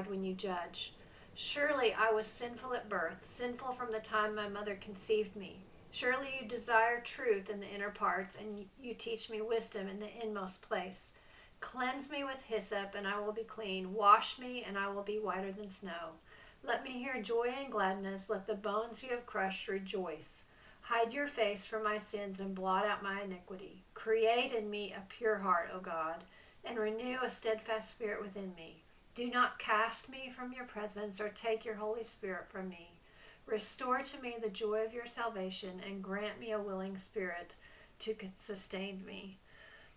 justified when you judge. Surely I was sinful at birth, sinful from the time my mother conceived me. Surely you desire truth in the inner parts, and you teach me wisdom in the inmost place. Cleanse me with hyssop, and I will be clean. Wash me, and I will be whiter than snow. Let me hear joy and gladness. Let the bones you have crushed rejoice. Hide your face from my sins and blot out my iniquity. Create in me a pure heart, O God, and renew a steadfast spirit within me. Do not cast me from your presence or take your Holy Spirit from me. Restore to me the joy of your salvation and grant me a willing spirit to sustain me.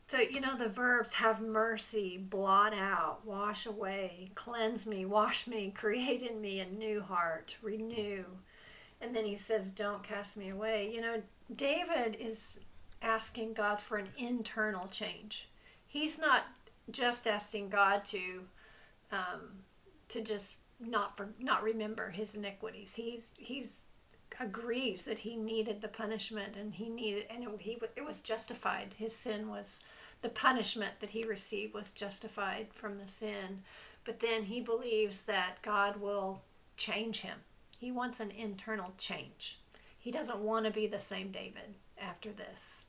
So, the verbs have mercy, blot out, wash away, cleanse me, wash me, create in me a new heart, renew. And then he says, don't cast me away. David is asking God for an internal change. He's not just asking God to just not remember his iniquities. He's agrees that he needed the punishment, and it was justified. His sin was, the punishment that he received was justified from the sin. But then he believes that God will change him. He wants an internal change. He doesn't want to be the same David after this.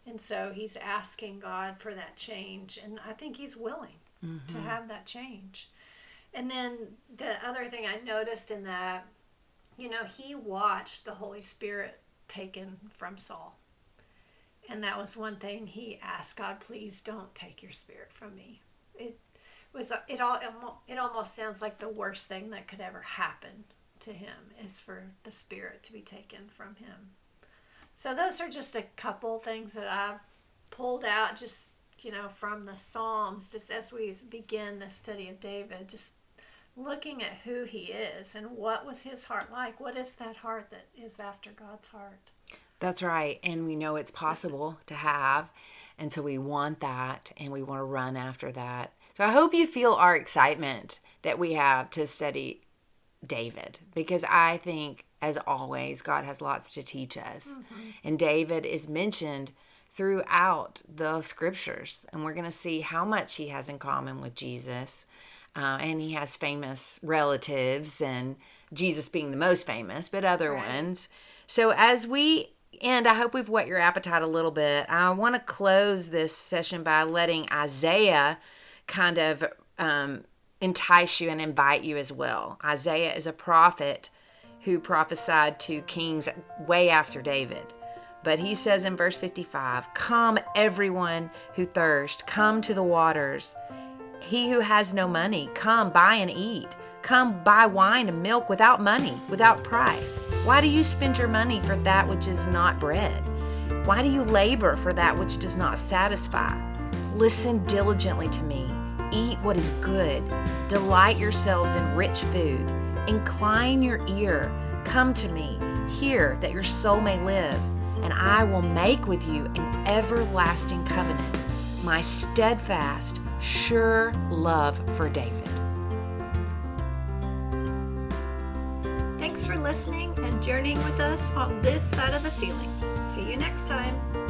And so he's asking God for that change, and I think he's willing to have that change. And then the other thing I noticed in that, he watched the Holy Spirit taken from Saul. And that was one thing he asked God, please don't take your spirit from me. It almost sounds like the worst thing that could ever happen to him is for the spirit to be taken from him. So those are just a couple things that I've pulled out just, from the Psalms, just as we begin the study of David, just looking at who he is and what was his heart like. What is that heart that is after God's heart? That's right. And we know it's possible to have. And so we want that, and we want to run after that. So I hope you feel our excitement that we have to study David, because I think, as always, God has lots to teach us. And David is mentioned throughout the scriptures, and we're going to see how much he has in common with Jesus. And he has famous relatives, and Jesus being the most famous, but other ones. So as we end, I hope we've whet your appetite a little bit. I want to close this session by letting Isaiah kind of entice you and invite you as well. Isaiah is a prophet who prophesied to kings way after David. But he says in verse 55, "Come, everyone who thirsts, come to the waters. He who has no money, come buy and eat. Come buy wine and milk without money, without price. Why do you spend your money for that which is not bread? Why do you labor for that which does not satisfy? Listen diligently to me. Eat what is good. Delight yourselves in rich food. Incline your ear. Come to me. Hear that your soul may live. And I will make with you an everlasting covenant, my steadfast, sure love for David." Thanks for listening and journeying with us on this side of the ceiling. See you next time.